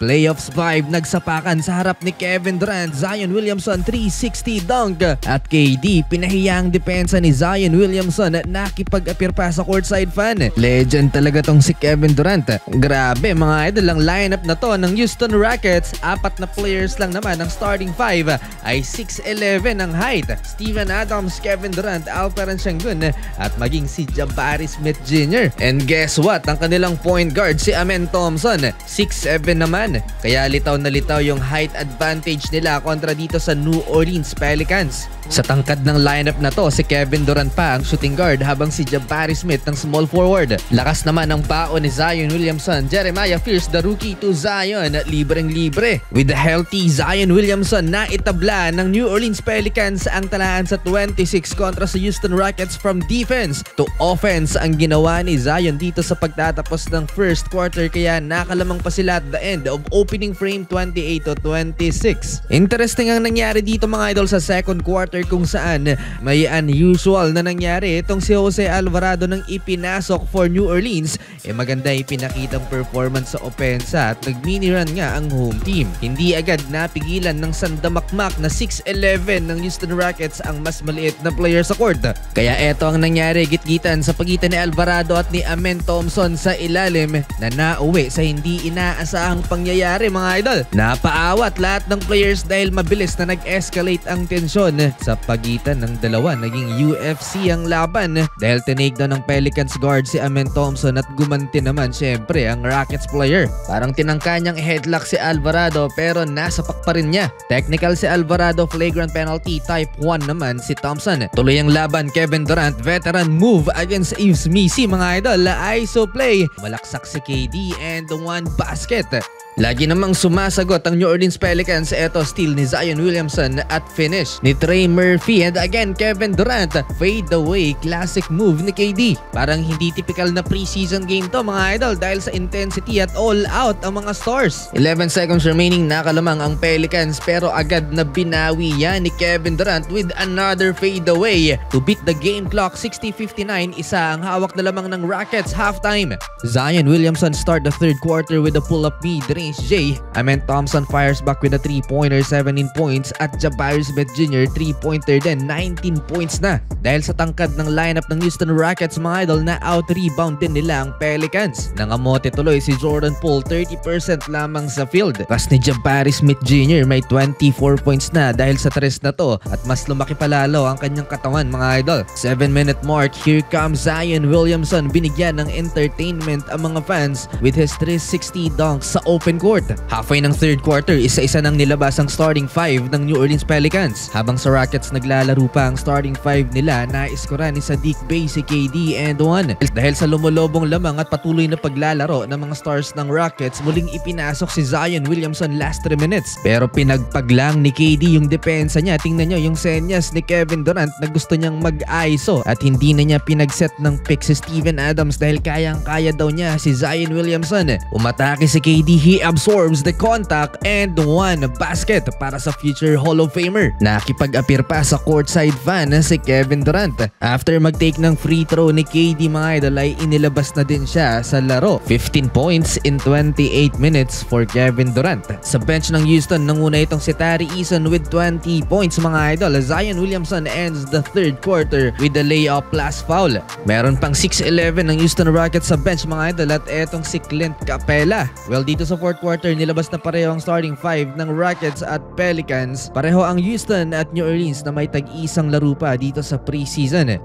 Playoffs 5 nagsapakan sa harap ni Kevin Durant, Zion Williamson 360 dunk at KD pinahiya ang depensa ni Zion Williamson at nakipag-appear pa sa courtside fan. Legend talaga tong si Kevin Durant. Grabe mga idol, ang lineup na to ng Houston Rockets, 4 na players lang naman ang starting 5 ay 6'11 ang height. Steven Adams, Kevin Durant, Alperen Sengun at maging si Jabari Smith Jr. And guess what? Ang kanilang point guard si Amen Thompson 6'7 naman. Kaya litaw na litaw yung height advantage nila kontra dito sa New Orleans Pelicans. Sa tangkad ng lineup na to, si Kevin Durant pa ang shooting guard habang si Jabari Smith ang small forward. Lakas naman ang pao ni Zion Williamson. Jeremiah Fears, the rookie to Zion, libreng-libre. With the healthy Zion Williamson na itabla ng New Orleans Pelicans ang talaan sa 26 kontra sa Houston Rockets. From defense to offense ang ginawa ni Zion dito sa pagtatapos ng first quarter, kaya nakalamang pa sila at the end of opening frame 28-26. Interesting ang nangyari dito mga idol sa second quarter kung saan may unusual na nangyari. Itong si Jose Alvarado nang ipinasok for New Orleans, maganda ipinakitang performance sa opensa at nag-mini run nga ang home team. Hindi agad napigilan ng sandamakmak na 6'11 ng Houston Rockets ang mas maliit na player sa court. Kaya eto ang nangyari, gitgitan sa pagitan ni Alvarado at ni Amen Thompson sa ilalim na nauwi sa hindi inaasahang pangyayari mga idol. Napaawat lahat ng players dahil mabilis na nag-escalate ang tensyon sa pagitan ng dalawa. Naging UFC ang laban dahil tinake down ng Pelicans guard si Amen Thompson at gumanti naman syempre ang Rockets player. Parang tinangka niyang headlock si Alvarado pero nasapak pa rin niya. Technical si Alvarado, flagrant penalty type 1 naman si Thompson. Tuloy ang laban, Kevin Durant veteran move against Yves Missi mga idol. ISO play, malaksak si KD and one basket. Lagi namang sumasagot ang New Orleans Pelicans. Eto steal ni Zion Williamson at finish ni Trey Murphy. And again, Kevin Durant fade away, classic move ni KD. Parang hindi typical na preseason game to mga idol dahil sa intensity at all out ang mga stars. 11 seconds remaining, nakalamang ang Pelicans pero agad na binawi yan ni Kevin Durant with another fade away to beat the game clock. 60-59, isa ang hawak na lamang ng Rockets halftime. Zion Williamson start the third quarter with a pull-up mid-range J. Amen Thompson fires back with a 3-pointer, 17 points at Jabari Smith Jr. 3-pointer din, 19 points na. Dahil sa tangkad ng lineup ng Houston Rockets mga idol, na out-rebound din nila ang Pelicans. Nangamote tuloy si Jordan Poole, 30% lamang sa field. Pas ni Jabari Smith Jr. may 24 points na dahil sa tres na to at mas lumaki pa lalo ang kanyang katawan mga idol. 7-minute mark, here comes Zion Williamson. Binigyan ng entertainment ang mga fans with his 360 dunks sa open court. Halfway ng third quarter, isa-isa nang nilabas ang starting 5 ng New Orleans Pelicans. Habang sa Rockets naglalaro pa ang starting 5 nila, naiskora ni Saddiq Bey si KD and one. Dahil sa lumulobong lamang at patuloy na paglalaro ng mga stars ng Rockets, muling ipinasok si Zion Williamson last 3 minutes. Pero pinagpaglang ni KD yung depensa niya. Tingnan nyo yung senyas ni Kevin Durant na gusto niyang mag-ISO at hindi na niya pinagset ng pick si Steven Adams dahil kayang-kaya daw niya si Zion Williamson. Umatake si KD, he absorbs the contact and one basket para sa future Hall of Famer. Nakipag-appear pa sa courtside fan si Kevin Durant. After mag-take ng free throw ni KD mga idol ay inilabas na din siya sa laro. 15 points in 28 minutes for Kevin Durant. Sa bench ng Houston, nanguna itong si Tari Eason with 20 points mga idol. Zion Williamson ends the third quarter with a layup plus foul. Meron pang 6'11 ng Houston Rockets sa bench mga idol at etong si Clint Capela. Well, dito sa fourth quarter, nilabas na pareho ang starting 5 ng Rockets at Pelicans. Pareho ang Houston at New Orleans na may tag-isang laro pa dito sa preseason.